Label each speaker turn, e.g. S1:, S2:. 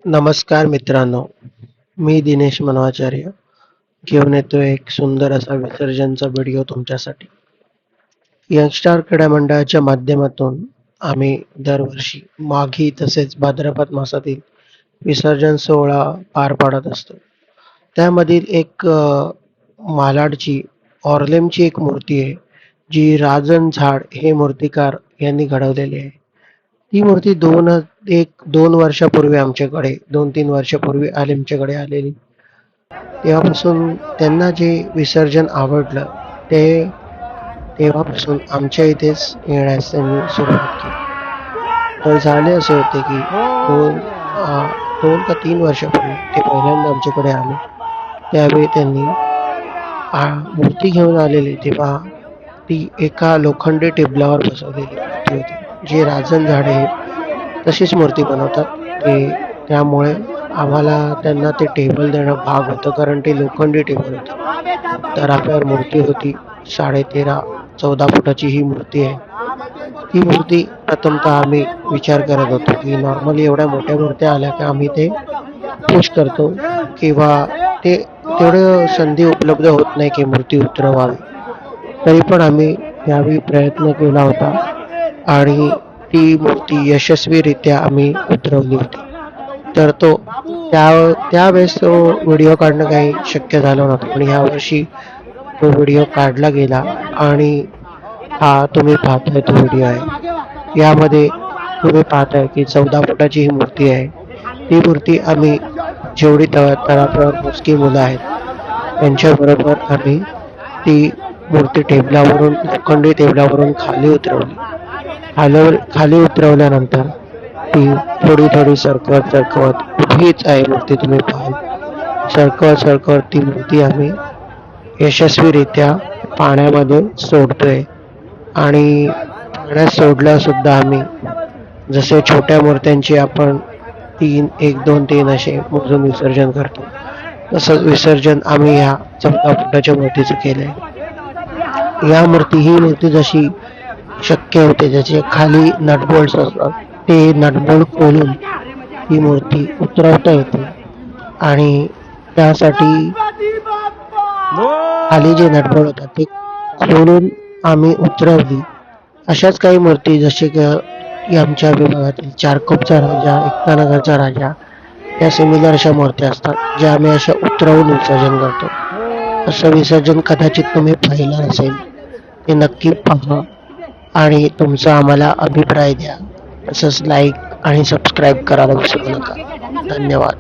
S1: नमस्कार मित्रांनो, मी दिनेश मनवाचार्य घेऊन येतोय एक सुंदर असा विसर्जनचा व्हिडिओ तुमच्यासाठी. यंगस्टार क्रीडा मंडळाच्या माध्यमातून आम्ही दरवर्षी माघी तसेच भाद्रपद मासातील विसर्जन सोहळा पार पाडत असतो. त्यामधील एक मालाडची ऑर्लेमची एक मूर्ती आहे, जी राजन झाड हे मूर्तिकार यांनी घडवलेली आहे. ती मूर्ती 2 वर्षापूर्वी आमच्याकडे 2-3 वर्षापूर्वी आमच्याकडे आलेली. तेव्हापासून त्यांना जे विसर्जन आवडलं, ते तेव्हापासून आमच्या इथेच येण्यास त्यांनी सुरुवात केली. तर झाले असे होते की 2 का 3 वर्षापूर्वी ते पहिल्यांदा आमच्याकडे आले. त्यावेळी त्यांनी मूर्ती घेऊन आलेले तेव्हा ती एका लोखंडी टेबलावर बसवलेली मूर्ती होती. जे राजन झाडे तशीच मूर्ती बनवतात. त्यामुळे आम्हाला त्यांना ते टेबल देणं भाग होतं, कारण ते लोखंडी टेबल होते. तराफ्यावर मूर्ती होती. 13.5-14 फुटाची ही मूर्ती आहे. ती मूर्ती प्रथमतः आम्ही विचार करत होतो, की नॉर्मली एवढ्या मोठ्या मूर्त्या आल्या की आम्ही ते पुश करतो किंवा ते तेवढं संधी उपलब्ध होत नाही की मूर्ती उतरवावी. तरी पण आम्ही यावेळी प्रयत्न केला होता आणि ती मूर्ती यशस्वीरित्या आम्ही उतरवली होती. तर त्यावेळेस तो व्हिडिओ काढणं काही शक्य झालं नव्हतं. पण यावर्षी तो व्हिडिओ काढला गेला आणि हा तुम्ही पाहताय तो व्हिडिओ आहे. यामध्ये तुम्ही पाहताय की 14 फुटाची ही मूर्ती आहे. ती मूर्ती आम्ही जेवढी तळागाळावर मोजकी मुलं आहेत, त्यांच्याबरोबर आम्ही ती मूर्ती लोखंडी टेबलावरून खाली उतरवली. खाली उतरवल्यानंतर ती थोडी सरकवत उभीच आहे मूर्ती, तुम्ही पाहाल. सरकवत ती मूर्ती आम्ही यशस्वीरित्या पाण्यामध्ये सोडतोय आणि पाण्यात सोडलं सुद्धा आम्ही. जसे छोट्या मूर्त्यांची आपण 1, 2, 3 असे मोजून विसर्जन करतो, तसंच विसर्जन आम्ही ह्या 14 फुटाच्या मूर्तीचं केलंय. ही मूर्ती जशी शक्य होते, ज्याचे खाली नटबोल्ट्स असतात, ते नटबोल्ट खोलून ही मूर्ती उतरवता येते आणि त्यासाठी खाली जे नटबोल्ट होतात ते खोलून आम्ही उतरवली. अशाच काही मूर्ती जसे की आमच्या विभागातील चारकोपचा राजा, एकतानगरचा राजा, या सिमिलर अशा मूर्त्या असतात, ज्या आम्ही अशा उतरवून विसर्जन करतो. असं विसर्जन कदाचित तुम्ही पाहिलं नसेल, ते नक्की पहा आणि तुमचा आम्हाला अभिप्राय द्या. तसंच लाईक आणि सबस्क्राईब करायला विसरू नका. धन्यवाद.